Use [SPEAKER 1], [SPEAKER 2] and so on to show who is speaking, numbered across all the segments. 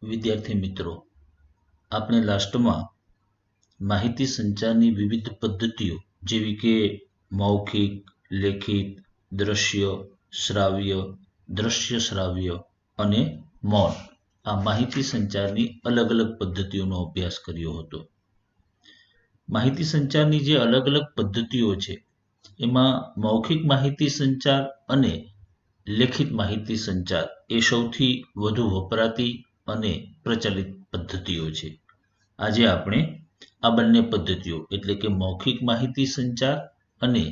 [SPEAKER 1] વિદ્યાર્થી મિત્રો, આપણે લાસ્ટમાં માહિતી સંચારની વિવિધ પદ્ધતિઓ જેવી કે મૌખિક, લેખિત, દ્રશ્ય, શ્રાવ્ય અને મૌન આ માહિતી સંચારની અલગ અલગ પદ્ધતિઓનો અભ્યાસ કર્યો હતો. માહિતી સંચારની જે અલગ અલગ પદ્ધતિઓ છે એમાં મૌખિક માહિતી સંચાર અને લેખિત માહિતી સંચાર એ સૌથી વધુ વપરાતી અને પ્રચલિત પદ્ધતિઓ છે. આજે આપણે આ બંને પદ્ધતિઓ એટલે કે મૌખિક માહિતી સંચાર અને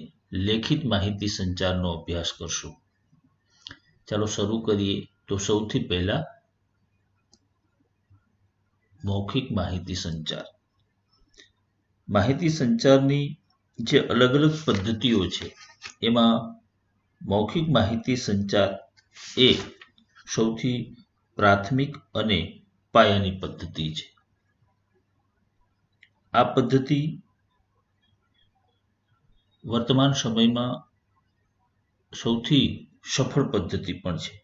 [SPEAKER 1] લેખિત માહિતી સંચારનો અભ્યાસ કરશું. ચાલો શરૂ કરીએ. તો સૌથી પહેલા મૌખિક માહિતી સંચાર. માહિતી સંચારની જે અલગ અલગ પદ્ધતિઓ છે એમાં મૌખિક માહિતી સંચાર એ સૌથી પ્રાથમિક અને પાયાની પદ્ધતિ છે. આ પદ્ધતિ વર્તમાન સમયમાં સૌથી સફળ પદ્ધતિ પણ છે.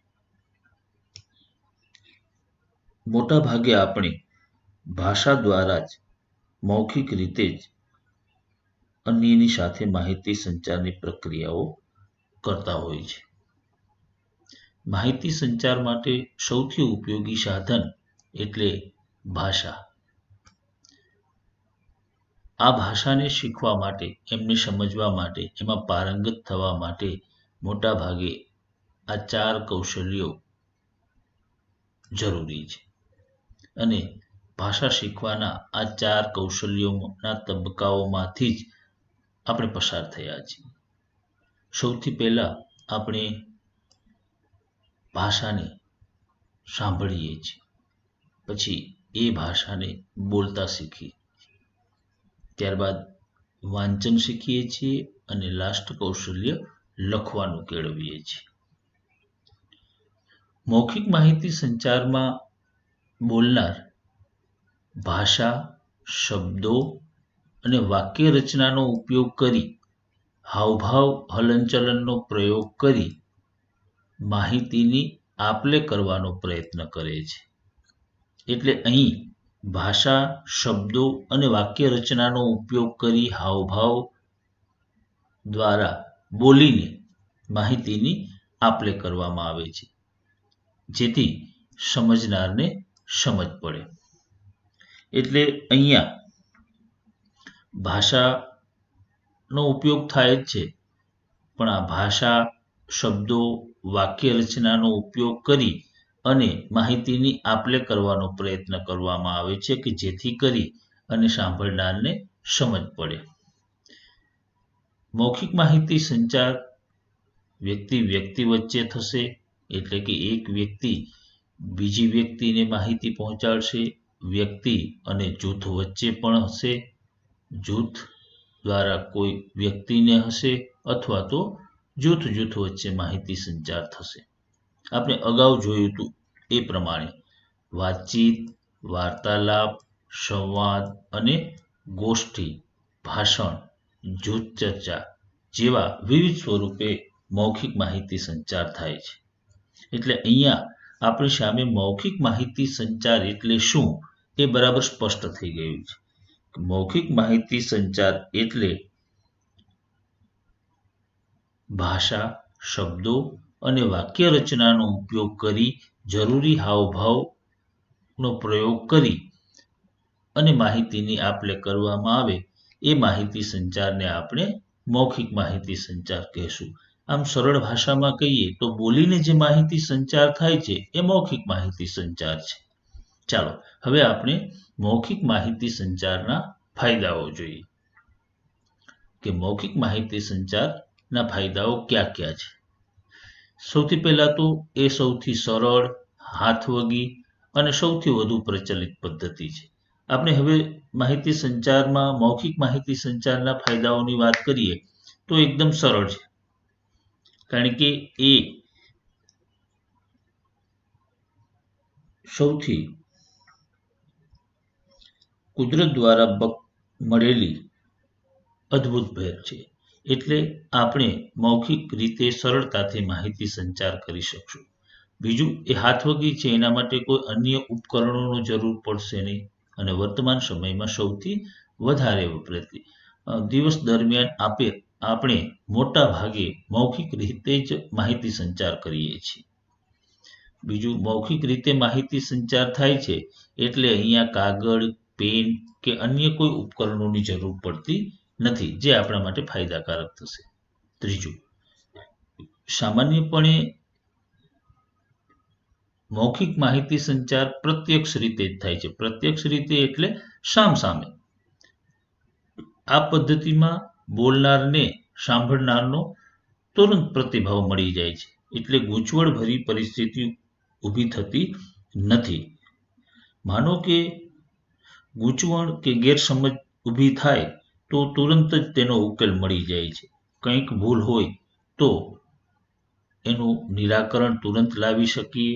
[SPEAKER 1] મોટા ભાગે આપણે ભાષા દ્વારા જ મૌખિક રીતે જ અન્યની સાથે માહિતી સંચારની પ્રક્રિયાઓ કરતા હોય છે. માહિતી સંચાર માટે સૌથી ઉપયોગી સાધન એટલે ભાષા. આ ભાષાને શીખવા માટે, એમને સમજવા માટે, એમાં પારંગત થવા માટે મોટા ભાગે આ 4 કૌશલ્યો જરૂરી છે. અને ભાષા શીખવાના આ 4 કૌશલ્યોના તબક્કાઓમાંથી જ આપણે પસાર થયા છીએ. સૌથી પહેલા આપણે ભાષાને સાંભળીએ છીએ, પછી એ ભાષાને બોલતા શીખીએ, ત્યારબાદ વાંચન શીખીએ છીએ અને લાસ્ટ કૌશલ્ય લખવાનું કેળવીએ છીએ. મૌખિક માહિતી સંચારમાં બોલનાર ભાષા, શબ્દો અને વાક્ય રચનાનો ઉપયોગ કરી હાવભાવ હલનચલનનો પ્રયોગ કરી માહિતીની આપ-લે કરવાનો પ્રયત્ન કરે છે. એટલે અહીં ભાષા, શબ્દો અને વાક્ય રચનાનો ઉપયોગ કરી હાવભાવ દ્વારા બોલીને માહિતીની આપ-લે કરવામાં આવે છે, જેથી સમજનારને સમજ પડે. એટલે અહીંયા ભાષાનો ઉપયોગ થાય જ છે, પણ આ ભાષા, શબ્દો, વાક્ય રચનાનો ઉપયોગ કરી અને માહિતીની આપ-લે કરવાનો પ્રયત્ન કરવામાં આવે છે કે જેથી કરી અને સાંભળનારને સમજ પડે. મૌખિક માહિતી સંચાર વ્યક્તિ વચ્ચે થશે, એટલે કે એક વ્યક્તિ બીજી વ્યક્તિને માહિતી પહોંચાડશે. વ્યક્તિ અને જૂથ વચ્ચે પણ હશે, જૂથ દ્વારા કોઈ વ્યક્તિને હશે અથવા તો જૂથ વચ્ચે માહિતી સંચાર થશે. આપણે અગાઉ જોયું હતું એ પ્રમાણે વાતચીત, વાર્તાલાપ, સંવાદ અને ગોષ્ઠી, ભાષણ, જૂથ ચર્ચા જેવા વિવિધ સ્વરૂપે મૌખિક માહિતી સંચાર થાય છે. એટલે અહીંયા આપણી સામે મૌખિક માહિતી સંચાર એટલે શું એ બરાબર સ્પષ્ટ થઈ ગયું છે. મૌખિક માહિતી સંચાર એટલે ભાષા, શબ્દો અને વાક્ય રચનાનો ઉપયોગ કરી જરૂરી હાવભાવનો પ્રયોગ કરી અને માહિતીની આપ-લે કરવામાં આવે એ માહિતી સંચારને આપણે મૌખિક માહિતી સંચાર કહેશું. આમ સરળ ભાષામાં કહીએ તો બોલીને જે માહિતી સંચાર થાય છે એ મૌખિક માહિતી સંચાર છે. ચાલો હવે આપણે મૌખિક માહિતી સંચારના ફાયદાઓ જોઈએ કે મૌખિક માહિતી સંચારના ફાયદાઓ કયા કયા છે. સૌથી પહેલા તો એ સૌથી સરળ, હાથવગી અને સૌથી વધુ પ્રચલિત પદ્ધતિ છે. આપણે હવે માહિતી સંચારમાં મૌખિક માહિતી સંચારના ફાયદાઓની વાત કરીએ તો એકદમ સરળ છે, કારણ કે એ સૌથી કુદરત દ્વારા મળેલી અદ્ભુત ભેટ છે. એટલે આપણે મૌખિક રીતે સરળતાથી માહિતી સંચાર કરી શકશું. બીજું એ હાથવગી છે, એના માટે કોઈ અન્ય ઉપકરણોનો જરૂર પડશે નહીં અને વર્તમાન સમયમાં સૌથી વધારે વપરાતી દિવસ દરમિયાન આપણે મોટા ભાગે મૌખિક રીતે જ માહિતી સંચાર કરીએ છીએ. બીજું, મૌખિક રીતે માહિતી સંચાર થાય છે એટલે અહીંયા કાગળ, પેન કે અન્ય કોઈ ઉપકરણોની જરૂર પડતી નથી, જે આપણા માટે ફાયદાકારક થશે. ત્રીજું, સામાન્યપણે મૌખિક માહિતી સંચાર પ્રત્યક્ષ રીતે જ થાય છે. પ્રત્યક્ષ રીતે એટલે સામસામે. આ પદ્ધતિમાં બોલનારને સાંભળનારનો તુરંત પ્રતિભાવ મળી જાય છે, એટલે ગૂંચવણભરી પરિસ્થિતિ ઊભી થતી નથી. માનો કે ગૂંચવણ કે ગેરસમજ ઊભી થાય તો તુરંત જ તેનો ઉકેલ મળી જાય છે. કંઈક ભૂલ હોય તો એનું નિરાકરણ તુરંત લાવી શકીએ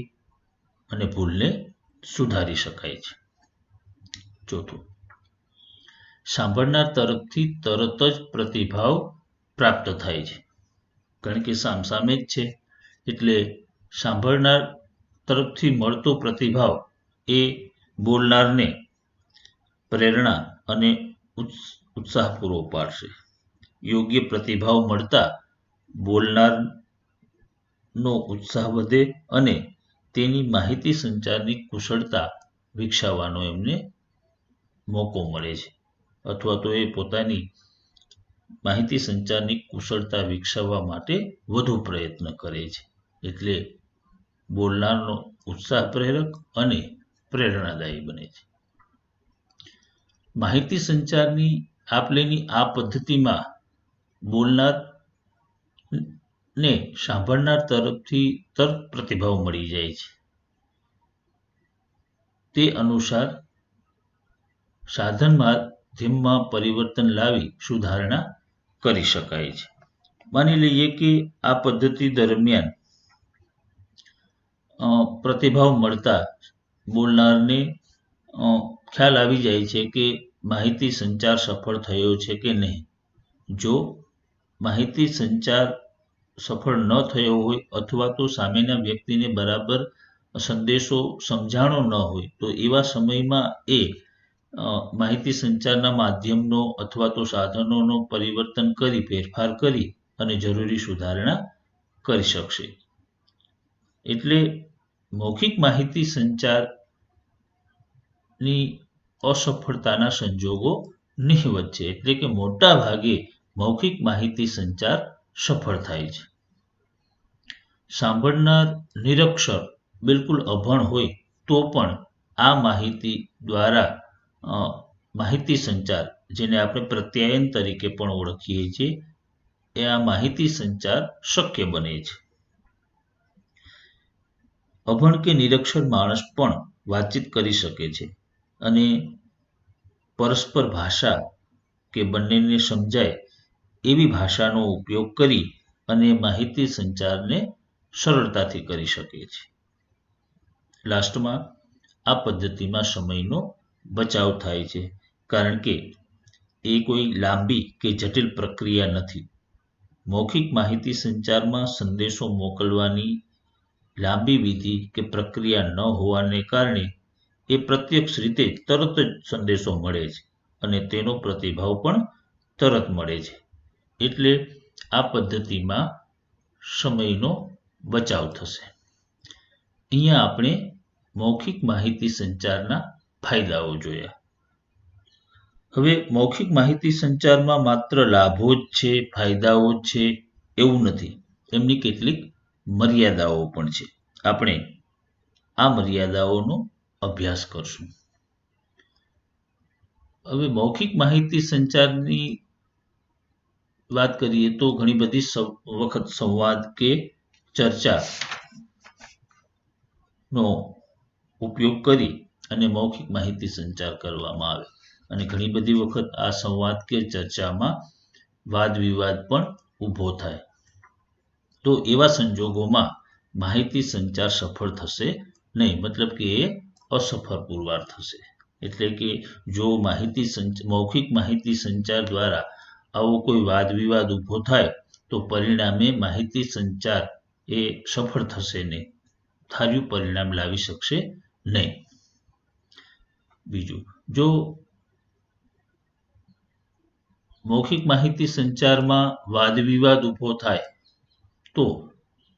[SPEAKER 1] અને ભૂલને સુધારી શકાય છે. ચોથું, સાંભળનાર તરફથી તરત જ પ્રતિભાવ પ્રાપ્ત થાય છે, કારણ કે સામસામે જ છે, એટલે સાંભળનાર તરફથી મળતો પ્રતિભાવ એ બોલનારને પ્રેરણા અને ઉત્સાહ પૂરો પાડશે. યોગ્ય પ્રતિભાવ મળતા બોલનારનો ઉત્સાહ વધે અને તેની માહિતી સંચારની કુશળતા વિકસાવવાનો એમને મોકો મળે છે, અથવા તો એ પોતાની માહિતી સંચારની કુશળતા વિકસાવવા માટે વધુ પ્રયત્ન કરે છે. એટલે બોલનારનો ઉત્સાહ પ્રેરક અને પ્રેરણાદાયી બને છે. માહિતી સંચારની આપલેની આ પદ્ધતિમાં બોલનારને સાંભળનાર તરફથી તરત પ્રતિભાવ મળી જાય છે. તે અનુસાર સાધન માધ્યમમાં પરિવર્તન લાવી સુધારણા કરી શકાય છે. માની લઈએ કે આ પદ્ધતિ દરમિયાન પ્રતિભાવ મળતા બોલનારને ખ્યાલ આવી જાય છે કે માહિતી સંચાર સફળ થયો છે કે નહીં. જો માહિતી સંચાર સફળ ન થયો હોય અથવા તો સામેના વ્યક્તિને બરાબર સંદેશો સમજાણો ન હોય તો એવા સમયમાં એ માહિતી સંચારના માધ્યમનો અથવા તો સાધનોનો પરિવર્તન કરી, ફેરફાર કરી અને જરૂરી સુધારણા કરી શકશે. એટલે મૌખિક માહિતી સંચારની અસફળતાના સંજોગો નહિવત છે, એટલે કે મોટા ભાગે મૌખિક માહિતી સંચાર સફળ થાય છે. સાંભળનાર નિરક્ષર, બિલકુલ અભણ હોય તો પણ આ માહિતી દ્વારા માહિતી સંચાર, જેને આપણે પ્રત્યાયન તરીકે પણ ઓળખીએ છીએ, એ આ માહિતી સંચાર શક્ય બને છે. અભણ કે નિરક્ષર માણસ પણ વાતચીત કરી શકે છે અને પરસ્પર ભાષા કે બંનેને સમજાય એવી ભાષાનો ઉપયોગ કરી અને માહિતી સંચારને સરળતાથી કરી શકે છે. લાસ્ટમાં આ પદ્ધતિમાં સમયનો બચાવ થાય છે, કારણ કે એ કોઈ લાંબી કે જટિલ પ્રક્રિયા નથી. મૌખિક માહિતી સંચારમાં સંદેશો મોકલવાની લાંબી વિધિ કે પ્રક્રિયા ન હોવાને કારણે એ પ્રત્યક્ષ રીતે તરત જ સંદેશો મળે છે અને તેનો પ્રતિભાવ પણ તરત મળે છે. એટલે આ પદ્ધતિમાં સમયનો બચાવ થશે. અહીંયા આપણે મૌખિક માહિતી સંચારના ફાયદાઓ જોયા. હવે મૌખિક માહિતી સંચારમાં માત્ર લાભો જ છે, ફાયદાઓ જ છે એવું નથી. એમની કેટલીક મર્યાદાઓ પણ છે. આપણે આ મર્યાદાઓનો અભ્યાસ કરશું. હવે મૌખિક માહિતી સંચારની વાત કરીએ તો ઘણી બધી વખત સંવાદ કે ચર્ચાનો ઉપયોગ કરી અને મૌખિક માહિતી સંચાર કરવામાં આવે અને ઘણી બધી વખત આ સંવાદ કે ચર્ચામાં વાદ વિવાદ પણ ઊભો થાય. તો એવા સંજોગોમાં માહિતી સંચાર સફળ થશે નહીં, મતલબ કે એ અસફળ પુરવાર થશે. એટલે કે જો મૌખિક માહિતી સંચાર દ્વારા આવો કોઈ વાદ વિવાદ ઊભો થાય તો પરિણામે માહિતી સંચાર એ સફળ થશે નહીં. ધાર્યું પરિણામ લાવી શકશે નહીં. બીજું, જો મૌખિક માહિતી સંચારમાં વાદ વિવાદ ઊભો થાય તો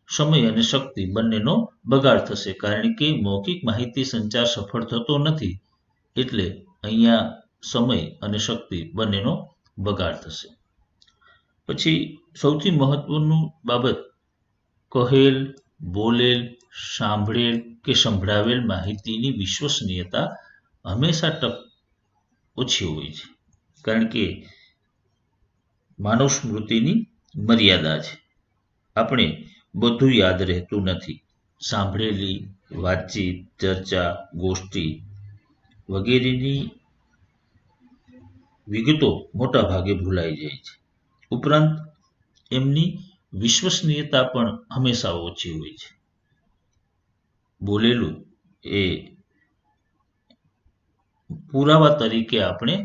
[SPEAKER 1] સમય અને શક્તિ બંનેનો બગાડ થશે, કારણ કે મૌખિક માહિતી સંચાર સફળ થતો નથી, એટલે અહીંયા સમય અને શક્તિ બંનેનો બગાડ થશે. પછી સૌથી મહત્વનું બાબત, કહેલ, બોલેલ, સાંભળેલ કે સંભળાવેલ માહિતીની વિશ્વસનીયતા હંમેશા ઓછી હોય છે, કારણ કે માનવ સ્મૃતિની મર્યાદા છે. આપણે બધું યાદ રહેતું નથી. સાંભળેલી વાતચીત, ચર્ચા, ગોષ્ઠી વગેરેની વિગતો મોટા ભાગે ભૂલાઈ જાય છે. ઉપરાંત એમની વિશ્વસનીયતા પણ હંમેશા ઓછી હોય છે. બોલેલું એ પુરાવા તરીકે આપણે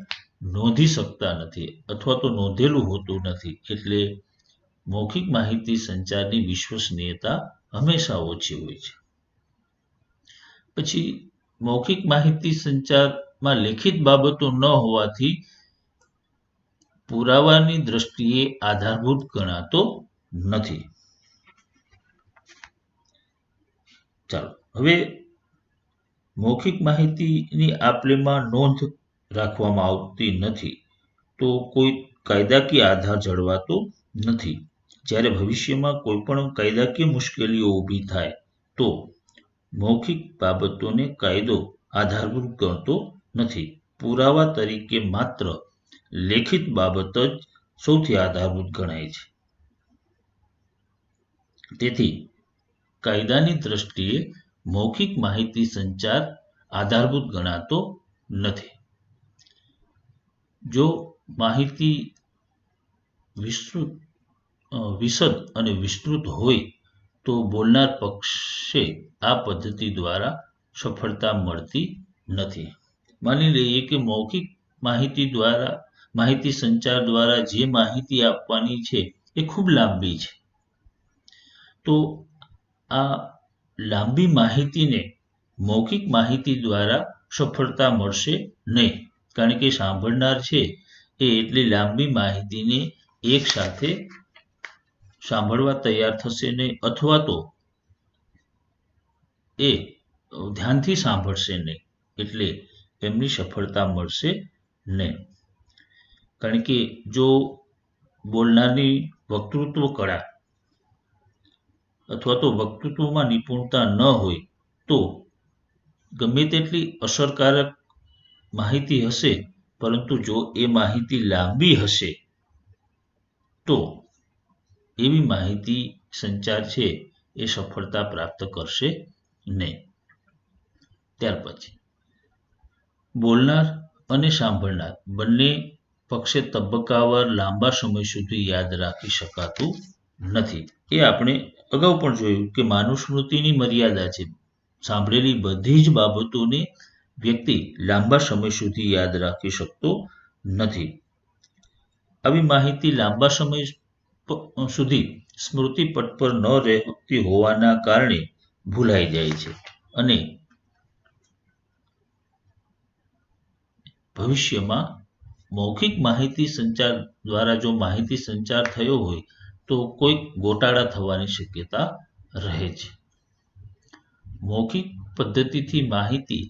[SPEAKER 1] નોંધી શકતા નથી અથવા તો નોંધેલું હોતું નથી, એટલે મૌખિક માહિતી સંચારની વિશ્વસનીયતા હંમેશા ઓછી હોય છે. પછી મૌખિક માહિતી સંચારમાં લેખિત બાબતો ન હોવાથી પુરાવાની દ્રષ્ટિએ આધારભૂત ગણાતો નથી. ચાલો હવે મૌખિક માહિતીની આપલેમાં નોંધ રાખવામાં આવતી નથી તો કોઈ કાયદાકીય આધાર જળવાતો નથી. જ્યારે ભવિષ્યમાં કોઈ પણ કાયદાકીય મુશ્કેલીઓ ઊભી થાય તો મૌખિક બાબતોને કાયદો આધારભૂત ગણતો નથી. પુરાવા તરીકે માત્ર લેખિત બાબત જ સૌથી આધારભૂત ગણાય છે. તેથી કાયદાની દ્રષ્ટિએ મૌખિક માહિતી સંચાર આધારભૂત ગણાતો નથી. જો માહિતી વિશદ અને વિસ્તૃત હોય તો બોલનાર પક્ષે આ પદ્ધતિ દ્વારા સફળતા મળતી નથી. માની લઈએ કે મૌખિક માહિતી સંચાર દ્વારા જે માહિતી આપવાની છે એ ખૂબ લાંબી છે, તો આ લાંબી માહિતીને મૌખિક માહિતી દ્વારા સફળતા મળશે નહીં, કારણ કે સાંભળનાર છે એ એટલી લાંબી માહિતીને એક સાથે સાંભળવા તૈયાર થશે નહીં, અથવા તો એ ધ્યાનથી સાંભળશે નહીં, એટલે એમની સફળતા મળશે નહીં. કારણ કે જો બોલનારની વક્તૃત્વ કળા અથવા તો વક્તૃત્વમાં નિપુણતા ન હોય તો ગમે તેટલી અસરકારક માહિતી હશે, પરંતુ જો એ માહિતી લાંબી હશે તો એવી માહિતી સંચાર છે એ સફળતા પ્રાપ્ત કરશે નહીં. ત્યાર પછી બોલનાર અને સાંભળનાર બંને પક્ષે તબક્કાવાર લાંબા સમય સુધી યાદ રાખી શકાતું નથી. એ આપણે અગાઉ પણ જોયું કે માનવ સ્મૃતિની મર્યાદા છે. સાંભળેલી બધી જ બાબતોને વ્યક્તિ લાંબા સમય સુધી યાદ રાખી શકતો નથી. આવી માહિતી લાંબા સમય સુધી સ્મૃતિપટ પર ન રહેતી હોવાના કારણે ભૂલાઈ જાય છે અને ભવિષ્યમાં મૌખિક માહિતી સંચાર દ્વારા જો માહિતી સંચાર થયો હોય તો કોઈ ગોટાળા થવાની શક્યતા રહે છે. મૌખિક પદ્ધતિથી માહિતી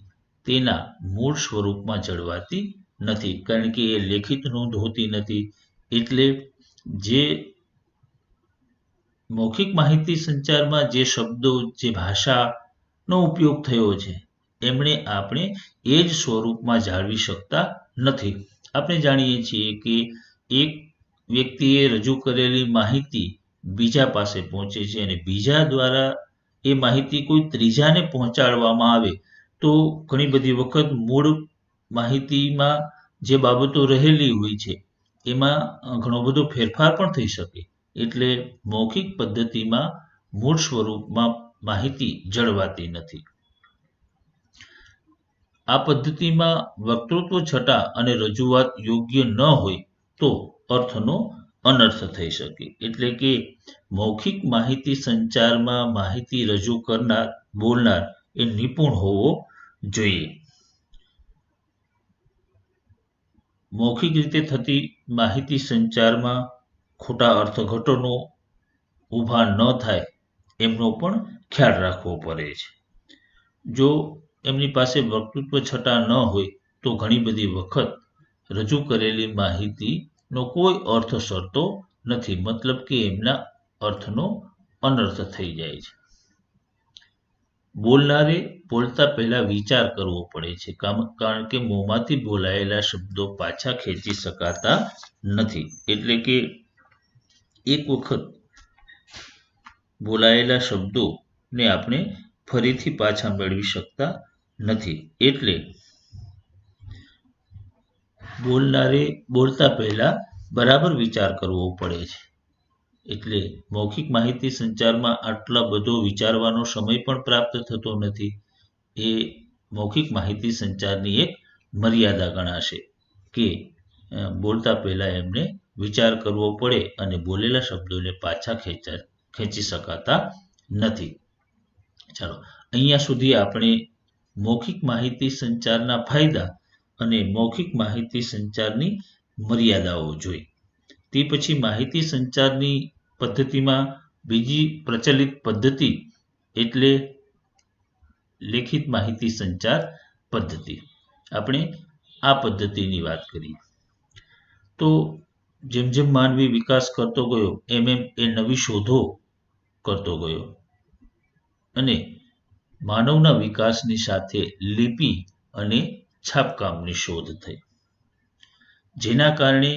[SPEAKER 1] તેના મૂળ સ્વરૂપમાં જળવાતી નથી, કારણ કે એ લેખિત નોંધ હોતી નથી. એટલે જે મૌખિક માહિતી સંચારમાં જે શબ્દો, જે ભાષાનો ઉપયોગ થયો છે એમણે આપણે એ જ સ્વરૂપમાં જાળવી શકતા નથી. આપણે જાણીએ છીએ કે એક વ્યક્તિએ રજૂ કરેલી માહિતી બીજા પાસે પહોંચે છે અને બીજા દ્વારા એ માહિતી કોઈ ત્રીજાને પહોંચાડવામાં આવે તો ઘણી બધી વખત મૂળ માહિતીમાં જે બાબતો રહેલી હોય છે એમાં ઘણો બધો ફેરફાર પણ થઈ શકે. એટલે મૌખિક પદ્ધતિમાં મૂળ સ્વરૂપમાં માહિતી જળવાતી નથી. આ પદ્ધતિમાં વક્તૃત્વ છટા અને રજૂઆત યોગ્ય ન હોય તો અર્થનો અનર્થ થઈ શકે. એટલે કે મૌખિક માહિતી સંચારમાં માહિતી રજૂ કરનાર બોલનાર એ નિપુણ હોવો જોઈએ. મૌખિક રીતે થતી માહિતી સંચારમાં ખોટા અર્થઘટનો ઊભા ન થાય એમનો પણ ખ્યાલ રાખવો પડે છે. જો એમની પાસે વક્તૃત્વ છટા ન હોય તો ઘણી બધી વખત રજૂ કરેલી માહિતીનો કોઈ અર્થ સરતો નથી, મતલબ કે એમના અર્થનો અનર્થ થઈ જાય છે. બોલનારે બોલતા પહેલા વિચાર કરવો પડે છે, કારણ કે મોંમાંથી બોલાયેલા શબ્દો પાછા ખેંચી શકાતા નથી. એટલે કે એક વખત બોલાયેલા શબ્દોને આપણે ફરીથી પાછા મેળવી શકતા નથી. એટલે બોલનારે બોલતા પહેલા બરાબર વિચાર કરવો પડે છે. એટલે મૌખિક માહિતી સંચારમાં આટલા બધો વિચારવાનો સમય પણ પ્રાપ્ત થતો નથી. એ મૌખિક માહિતી સંચારની એક મર્યાદા ગણાશે કે બોલતા પહેલા એમને વિચાર કરવો પડે અને બોલેલા શબ્દોને પાછા ખેંચી શકાતા નથી. ચાલો, અહીંયા સુધી આપણે મૌખિક માહિતી સંચારના ફાયદા અને મૌખિક માહિતી સંચારની મર્યાદાઓ જોઈ. તે પછી માહિતી સંચારની પદ્ધતિમાં બીજી પ્રચલિત પદ્ધતિ એટલે લેખિત માહિતી સંચાર પદ્ધતિ. આપણે આ પદ્ધતિની વાત કરીએ. તો જેમ જેમ માનવી વિકાસ કરતો ગયો એમ એમ એ નવી શોધો કરતો ગયો અને માનવના વિકાસની સાથે લિપિ અને છાપકામની શોધ થઈ, જેના કારણે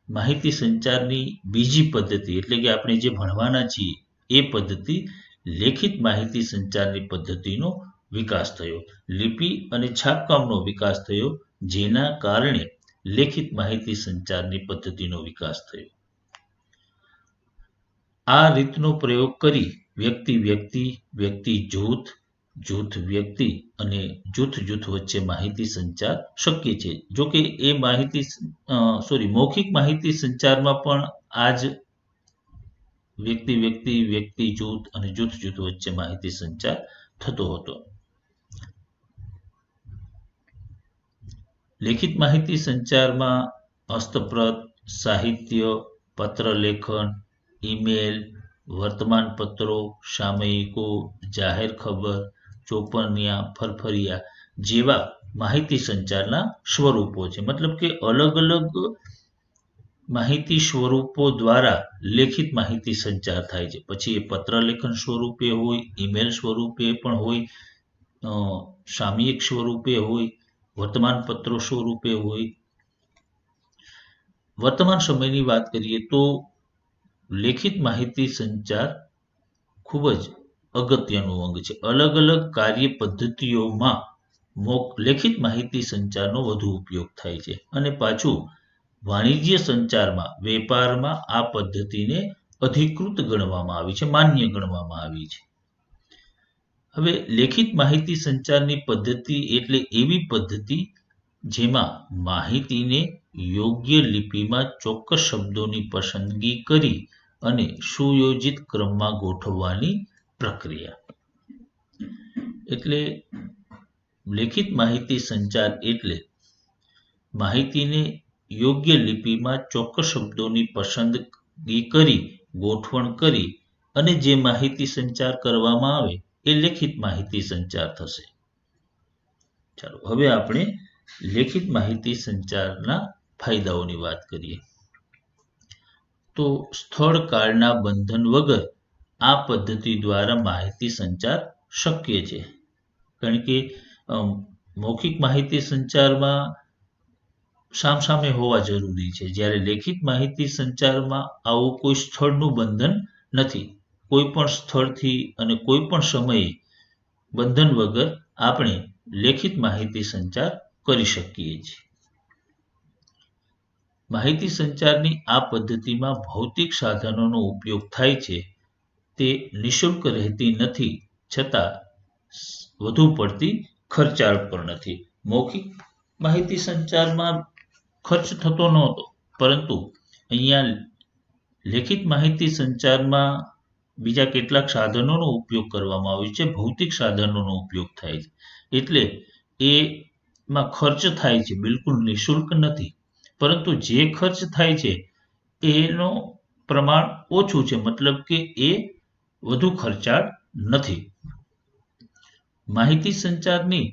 [SPEAKER 1] માહિતી સંચારની બીજી પદ્ધતિ એટલે કે આપણે જે ભણવાના છીએ એ પદ્ધતિ લેખિત માહિતી સંચારની પદ્ધતિનો વિકાસ થયો. લિપિ અને છાપકામનો વિકાસ થયો, જેના કારણે લેખિત માહિતી સંચારની પદ્ધતિનો વિકાસ થયો. આ રીતનો પ્રયોગ કરી વ્યક્તિ વ્યક્તિ, વ્યક્તિ જૂથ, જૂથ વ્યક્તિ અને જૂથ જૂથ વચ્ચે માહિતી સંચાર શક્ય છે. જો કે એ મૌખિક માહિતી સંચારમાં પણ આ જ વ્યક્તિ વ્યક્તિ, વ્યક્તિ જૂથ અને જૂથ જૂથ વચ્ચે માહિતી સંચાર થતો હતો. લેખિત માહિતી સંચારમાં હસ્તપ્રત, સાહિત્ય, પત્રલેખન, ઈમેલ, વર્તમાનપત્રો, સામયિકો, જાહેર ખબર, ચોપનિયા, ફરફરિયા જેવા માહિતી સંચારના સ્વરૂપો છે. મતલબ કે અલગ અલગ માહિતી સ્વરૂપો દ્વારા લેખિત માહિતી સંચાર થાય છે. પછી એ પત્રલેખન સ્વરૂપે હોય, ઈમેલ સ્વરૂપે પણ હોય, સામયિક સ્વરૂપે હોય, વર્તમાનપત્રો સ્વરૂપે હોય. વર્તમાન સમયની વાત કરીએ તો લેખિત માહિતી સંચાર ખૂબ જ અગત્યનું અંગ છે. અલગ અલગ કાર્ય પદ્ધતિઓમાં લેખિત માહિતી સંચારનો વધુ ઉપયોગ થાય છે અને પાછું વાણિજ્ય સંચારમાં, વેપારમાં આ પદ્ધતિને અધિકૃત ગણવામાં આવી છે, માન્ય ગણવામાં આવી છે. હવે લેખિત માહિતી સંચારની પદ્ધતિ એટલે એવી પદ્ધતિ જેમાં માહિતીને યોગ્ય લિપિમાં ચોક્કસ શબ્દોની પસંદગી કરી અને સુયોજિત ક્રમમાં ગોઠવવાની પ્રક્રિયા. એટલે લેખિત માહિતી સંચાર એટલે માહિતીને યોગ્ય લિપિમાં ચોક્કસ શબ્દોની પસંદગી કરી, ગોઠવણ કરી અને જે માહિતી સંચાર કરવામાં આવે એ લેખિત માહિતી સંચાર થશે. ચાલો, હવે આપણે લેખિત માહિતી સંચારના ફાયદાઓની વાત કરીએ. તો સ્થળ કાળના બંધન વગર આ પદ્ધતિ દ્વારા માહિતી સંચાર શક્ય છે. કારણ કે મૌખિક માહિતી સંચારમાં સામસામે હોવા જરૂરી છે, જ્યારે લેખિત માહિતી સંચારમાં આવું કોઈ સ્થળનું બંધન નથી. કોઈ પણ સ્થળથી અને કોઈ પણ સમયે બંધન વગર આપણે લેખિત માહિતી સંચાર કરી શકીએ છીએ. માહિતી સંચારની આ પદ્ધતિમાં ભૌતિક સાધનોનો ઉપયોગ થાય છે. તે નિઃશુલ્ક રહેતી નથી, છતાં વધુ પડતી ખર્ચાળ પણ નથી. મૌખિક માહિતી સંચારમાં ખર્ચ થતો નહોતો, પરંતુ અહીંયા લેખિત માહિતી સંચારમાં બીજા કેટલાક સાધનોનો ઉપયોગ કરવામાં આવે છે. ભૌતિક સાધનોનો ઉપયોગ થાય છે. એટલે એમાં ખર્ચ થાય છે, બિલકુલ નિઃશુલ્ક નથી. પરંતુ જે ખર્ચ થાય છે એનો પ્રમાણ ઓછું છે, મતલબ કે એ વધુ ખર્ચાળ નથી. માહિતી સંચારની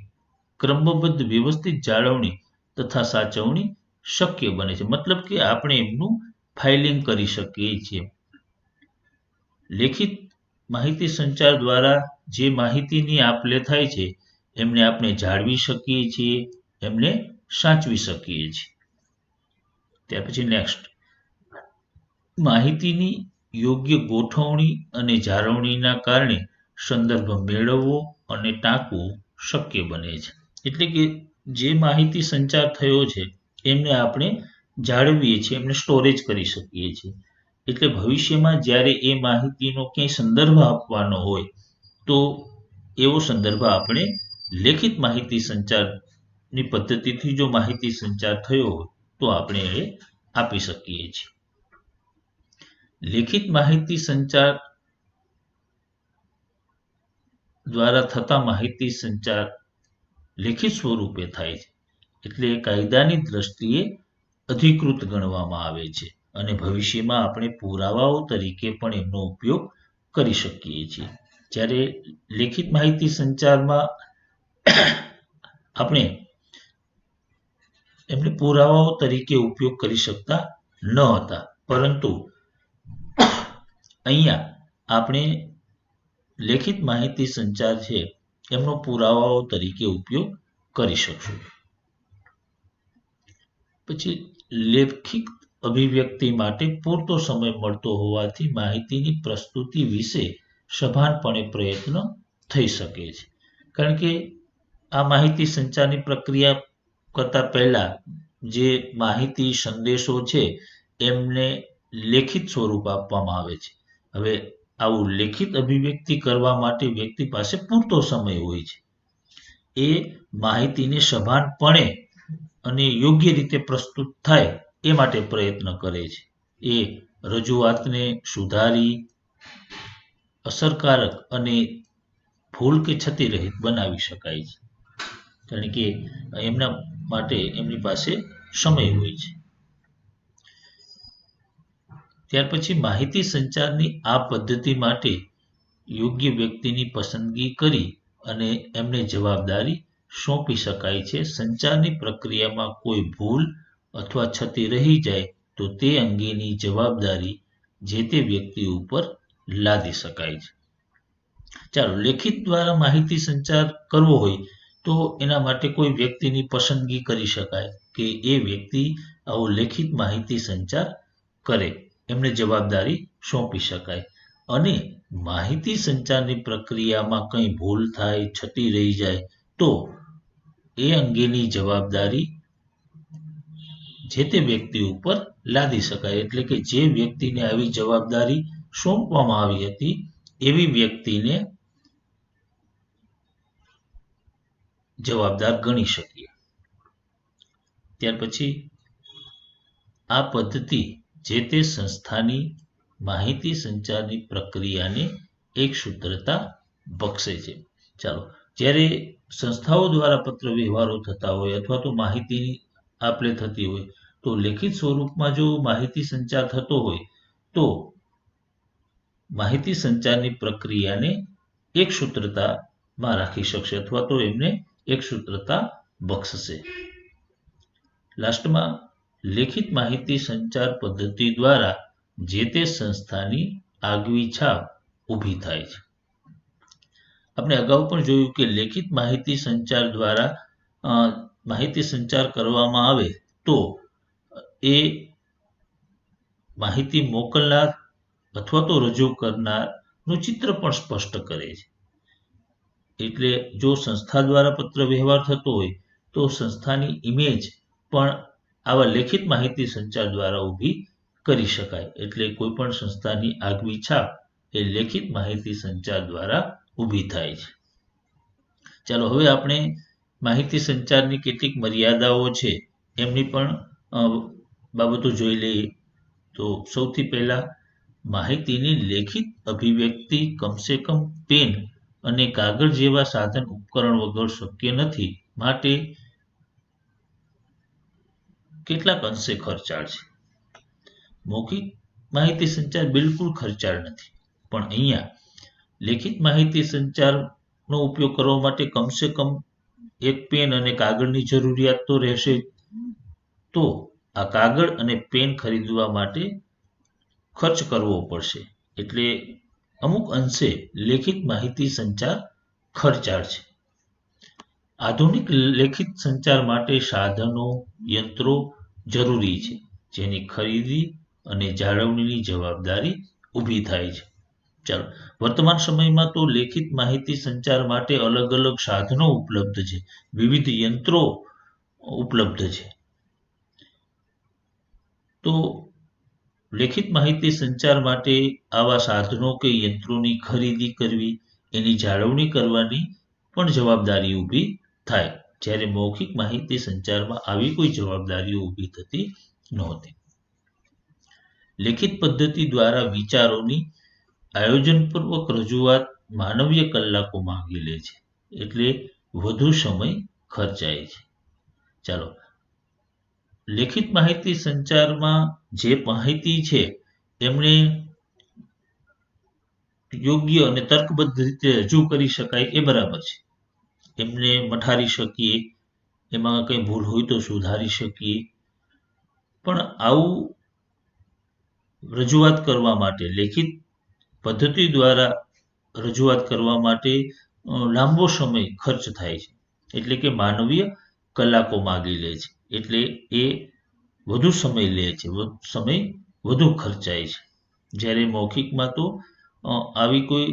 [SPEAKER 1] ક્રમબદ્ધ વ્યવસ્થિત જાળવણી તથા સાચવણી શક્ય બને છે. મતલબ કે આપણે એમનું ફાઇલિંગ કરી શકીએ છીએ. લેખિત માહિતી સંચાર દ્વારા જે માહિતીની આપ-લે થાય છે એમને આપણે જાળવી શકીએ છીએ, એમને સાચવી શકીએ છીએ. ત્યાર પછી નેક્સ્ટ, માહિતીની યોગ્ય ગોઠવણી અને જાળવણીના કારણે સંદર્ભ મેળવવો અને ટાંકવો શક્ય બને છે. એટલે કે જે માહિતી સંચાર થયો છે એમને આપણે જાળવીએ છીએ, એમને સ્ટોરેજ કરી શકીએ છીએ. એટલે ભવિષ્યમાં જ્યારે એ માહિતીનો ક્યાંય સંદર્ભ આપવાનો હોય તો એવો સંદર્ભ આપણે લેખિત માહિતી સંચારની પદ્ધતિથી જો માહિતી સંચાર થયો હોય તો આપણે એ આપી શકીએ છીએ. લેખિત માહિતી સંચાર દ્વારા થતા માહિતી સંચાર લેખિત સ્વરૂપે થાય છે. એટલે કાયદાની દ્રષ્ટિએ અધિકૃત ગણવામાં આવે છે અને ભવિષ્યમાં આપણે પુરાવાઓ તરીકે પણ એમનો ઉપયોગ કરી શકીએ છીએ. જ્યારે લેખિત માહિતી સંચારમાં આપણે એમને પુરાવાઓ તરીકે ઉપયોગ કરી શકતા ન હતા, પરંતુ અહીંયા આપણે લેખિત માહિતી સંચાર છે એમનો પુરાવાઓ તરીકે ઉપયોગ કરી શકશું. પછી લેખિત અભિવ્યક્તિ માટે પૂરતો સમય મળતો હોવાથી માહિતીની પ્રસ્તુતિ વિશે સભાનપણે પ્રયત્ન થઈ શકે છે. કારણ કે આ માહિતી સંચારની પ્રક્રિયા કરતા પહેલા જે માહિતી સંદેશો છે એમને લેખિત સ્વરૂપ આપવામાં આવે છે. હવે આવું લેખિત અભિવ્યક્તિ કરવા માટે વ્યક્તિ પાસે પૂરતો સમય હોય છે. એ માહિતીને સભાનપણે અને યોગ્ય રીતે પ્રસ્તુત થાય એ માટે પ્રયત્ન કરે છે. એ રજૂઆતને સુધારી, અસરકારક અને ભૂલ કે છતી રહિત બનાવી શકાય છે. કારણ કે એમના માટે એમની પાસે સમય હોય છે. ત્યાર પછી માહિતી સંચારની આ પદ્ધતિ માટે યોગ્ય વ્યક્તિની પસંદગી કરી અને એમને જવાબદારી સોંપી શકાય છે. સંચારની પ્રક્રિયામાં કોઈ ભૂલ અથવા છતી રહી જાય તો તે અંગેની જવાબદારી જે તે વ્યક્તિ ઉપર લાદી શકાય છે. ચાલો, લેખિત દ્વારા માહિતી સંચાર કરવો હોય તો એના માટે કોઈ વ્યક્તિની પસંદગી કરી શકાય કે એ વ્યક્તિ આવો લેખિત માહિતી સંચાર કરે, એમને જવાબદારી સોંપી શકાય. અને માહિતી સંચારની પ્રક્રિયામાં કંઈ ભૂલ થાય, છતી રહી જાય તો એ અંગેની જવાબદારી જે તે વ્યક્તિ ઉપર લાદી શકાય. એટલે કે જે વ્યક્તિને આવી જવાબદારી સોંપવામાં આવી હતી એવી વ્યક્તિને જવાબદાર ગણી શકીએ. ત્યાર પછી આ પદ્ધતિ જે તે સંસ્થાની માહિતી સંચારની પ્રક્રિયાને એક સૂત્રતા બક્ષે છે. ચાલો, જ્યારે સંસ્થાઓ દ્વારા પત્ર વ્યવહારો થતા હોય અથવા તો માહિતીની આપ-લે થતી હોય તો લેખિત સ્વરૂપમાં જો માહિતી સંચાર થતો હોય તો માહિતી સંચારની પ્રક્રિયાને એક સૂત્રતામાં રાખી શકશે અથવા તો એમને એક સૂત્રતા બક્ષશે. લાસ્ટમાં લેખિત માહિતી સંચાર પદ્ધતિ દ્વારા જે તે સંસ્થાની આગવી છાપ ઊભી થાય છે. આપણે અગાઉ પણ જોયું કે લેખિત માહિતી સંચાર દ્વારા માહિતી સંચાર કરવામાં આવે તો એ માહિતી મોકલનાર અથવા તો રજૂ કરનારનું ચિત્ર પણ સ્પષ્ટ કરે છે. એટલે જો સંસ્થા દ્વારા પત્ર વ્યવહાર થતો હોય તો સંસ્થાની ઇમેજ પણ આવા લેખિત માહિતી સંચાર દ્વારા ઊભી કરી શકાય. એટલે કોઈ પણ સંસ્થાની આગવી છાપ એ લેખિત માહિતી સંચાર દ્વારા ઊભી થાય છે. ચાલો, હવે આપણે માહિતી સંચારની કેટલીક મર્યાદાઓ છે એમની પણ બાબતો જોઈ લઈએ. તો સૌથી પહેલા માહિતીની લેખિત અભિવ્યક્તિ કમસે કમ પેન અને કાગળ જેવા સાધન ઉપકરણ વગર શક્ય નથી. માટે કેટલાક અંશે ખર્ચાળ છે. મૌખિક માહિતી સંચાર બિલકુલ ખર્ચાળ નથી, પણ અહીંયા લેખિત માહિતી સંચારનો ઉપયોગ કરવા માટે કમસે કમ એક પેન અને કાગળની જરૂરિયાત તો રહેશે. તો આ કાગળ અને પેન ખરીદવા માટે ખર્ચ કરવો પડશે. એટલે અમુક અંશે લેખિત માહિતી સંચાર ખર્ચાળ છે. આધુનિક લેખિત સંચાર માટે સાધનો, યંત્રો જરૂરી છે, જેની ખરીદી અને જાળવણીની જવાબદારી ઊભી થાય છે. ચાલો, વર્તમાન સમયમાં તો લેખિત માહિતી સંચાર માટે અલગ અલગ સાધનો ઉપલબ્ધ છે, વિવિધ યંત્રો ઉપલબ્ધ છે. તો લેખિત માહિતી સંચાર માટે આવા સાધનો કે યંત્રોની ખરીદી કરવી, એની જાળવણી કરવાની પણ જવાબદારી ઊભી થાય, જ્યારે મૌખિક માહિતી સંચારમાં આવી કોઈ જવાબદારીઓ ઊભી થતી નહોતી. લેખિત પદ્ધતિ દ્વારા વિચારોની આયોજનપૂર્વક રજૂઆત માનવીય કલાકો માંગી લે છે, એટલે વધુ સમય ખર્ચાય છે. ચાલો, લેખિત માહિતી સંચારમાં જે માહિતી છે એમને યોગ્ય અને તર્કબદ્ધ રીતે રજૂ કરી શકાય એ બરાબર છે. એમને મઠારી શકીએ, એમાં કંઈ ભૂલ હોય તો સુધારી શકીએ. પણ આવું રજૂઆત કરવા માટે, લેખિત પદ્ધતિ દ્વારા રજૂઆત કરવા માટે લાંબો સમય ખર્ચ થાય છે, એટલે કે માનવીય કલાકો માગી લે છે, એટલે એ વધુ સમય લે છે, સમય વધુ ખર્ચાય છે. જ્યારે મૌખિકમાં તો આવી કોઈ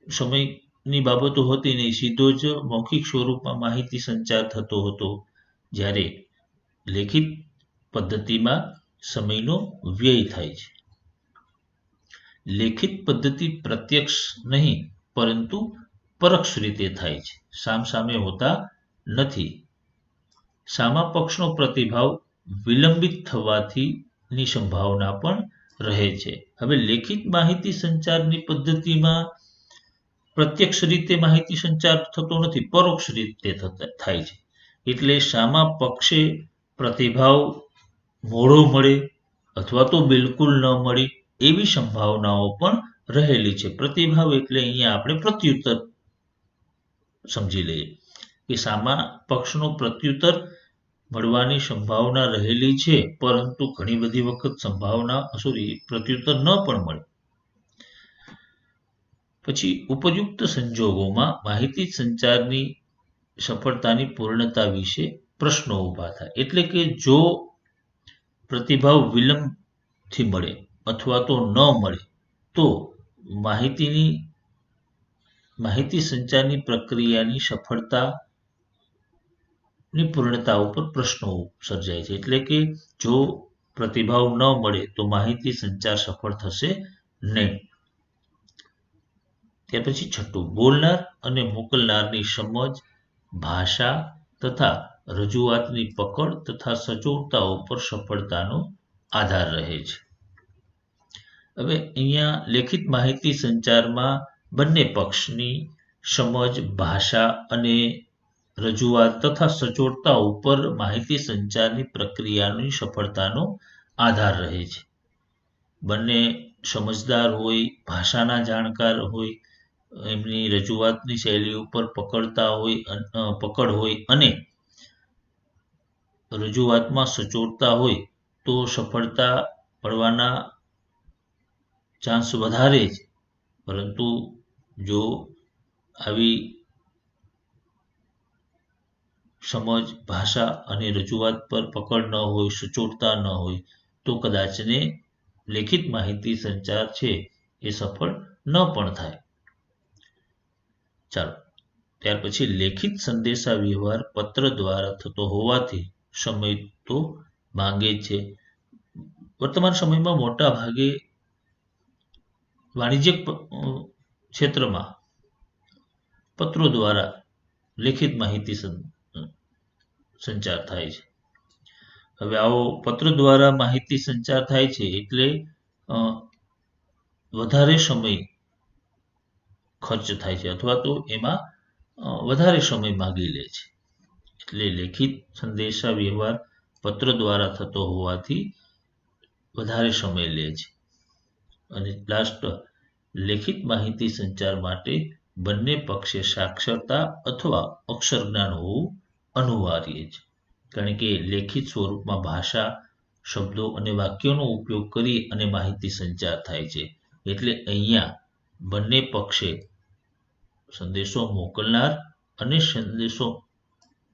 [SPEAKER 1] સમયની બાબતો હતી નહીં, સીધો જ મૌખિક સ્વરૂપમાં માહિતી સંચાર થતો હતો, જ્યારે લેખિત પદ્ધતિમાં સમયનો વ્યય થાય છે. લેખિત પદ્ધતિ પ્રત્યક્ષ નહીં, પરંતુ પરોક્ષ રીતે થાય છે, સામસામે હોતા નથી. સામા પક્ષનો પ્રતિભાવ વિલંબિત થવાની સંભાવના પણ રહે છે. હવે લેખિત માહિતી સંચારની પદ્ધતિમાં પ્રત્યક્ષ રીતે માહિતી સંચાર થતો નથી, પરોક્ષ રીતે થાય છે. એટલે સામા પક્ષે પ્રતિભાવ મોડો મળે અથવા તો બિલકુલ ન મળે એવી સંભાવનાઓ પણ રહેલી છે. પ્રતિભાવ એટલે અહીંયા આપણે પ્રત્યુત્તર સમજી લઈએ કે સામા પક્ષનો પ્રત્યુત્તર મળવાની સંભાવના રહેલી છે, પરંતુ ઘણી બધી વખત પ્રત્યુત્તર ન પણ મળે. પછી ઉપયુક્ત સંજોગોમાં માહિતી સંચારની સફળતાની પૂર્ણતા વિશે પ્રશ્નો ઊભા થાય. એટલે કે જો પ્રતિભાવ વિલંબથી મળે અથવા તો ન મળે, તો માહિતી સંચારની પ્રક્રિયાની સફળતાની પૂર્ણતા ઉપર પ્રશ્નો સર્જાય છે. એટલે કે જો પ્રતિભાવ ન મળે તો માહિતી સંચાર સફળ થશે નહીં. ત્યાર પછી છઠ્ઠું, બોલનાર અને મોકલનારની સમજ, ભાષા તથા રજૂઆતની પકડ તથા સચોટતા ઉપર સફળતાનો આધાર રહે છે. હવે અહીંયા લેખિત માહિતી સંચારમાં બંને પક્ષની સમજ, ભાષા અને રજૂઆત તથા સચોટતા ઉપર માહિતી સંચારની પ્રક્રિયાની સફળતાનો આધાર રહે છે. બંને સમજદાર હોય, ભાષાના જાણકાર હોય, એમની રજૂઆતની શૈલી ઉપર પકડ હોય અને રજૂઆતમાં સચોટતા હોય તો સફળતા મળવાના ચાન્સ વધારે છે. પરંતુ જો આવી સમજ, ભાષા અને રજૂઆત પર પકડ ન હોય, સચોટતા ન હોય, તો કદાચને લેખિત માહિતી સંચાર છે એ સફળ ન પણ થાય. ચાલો, ત્યાર પછી લેખિત સંદેશા વ્યવહાર પત્ર દ્વારા થતો હોવાથી સમય તો માંગે છે. વર્તમાન સમયમાં મોટા ભાગે વાણિજ્યિક ક્ષેત્રમાં પત્રો દ્વારા લેખિત માહિતી સંચાર થાય છે. હવે આવો પત્ર દ્વારા માહિતી સંચાર થાય છે એટલે વધારે સમય ખર્ચ થાય છે અથવા તો એમાં વધારે સમય માગી લે છે. એટલે લેખિત સંદેશા વ્યવહાર પત્ર દ્વારા થતો હોવાથી વધારે સમય લે છે. અને લાસ્ટ, લેખિત માહિતી સંચાર માટે બંને પક્ષે સાક્ષરતા અથવા અક્ષર જ્ઞાન હોવું અનિવાર્ય છે. કારણ કે લેખિત સ્વરૂપમાં ભાષા, શબ્દો અને વાક્યોનો ઉપયોગ કરી અને માહિતી સંચાર થાય છે. એટલે અહીંયા બંને પક્ષે સંદેશો મોકલનાર અને સંદેશો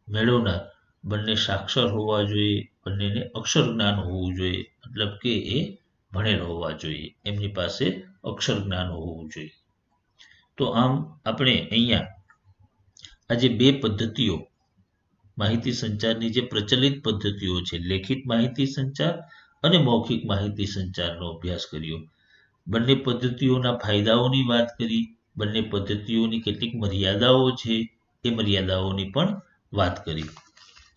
[SPEAKER 1] મેળવનાર બંને સાક્ષર હોવા જોઈએ, બંનેને અક્ષર જ્ઞાન હોવું જોઈએ, મતલબ કે એ ભણેલ હોવા જોઈએ, એમની પાસે અક્ષર જ્ઞાન હોવું જોઈએ. તો આમ આપણે અહીંયા આ જે બે પદ્ધતિઓ માહિતી સંચારની જે પ્રચલિત પદ્ધતિઓ છે, લેખિત માહિતી સંચાર અને મૌખિક માહિતી સંચારનો અભ્યાસ કર્યો. બંને પદ્ધતિઓના ફાયદાઓની વાત કરી, બંને પદ્ધતિઓની કેટલીક મર્યાદાઓ છે એ મર્યાદાઓની પણ વાત કરી.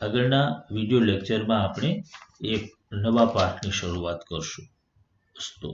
[SPEAKER 1] આગળના વિડીયો લેક્ચરમાં આપણે એક નવા પાઠની શરૂઆત કરશું. અસ્તુ.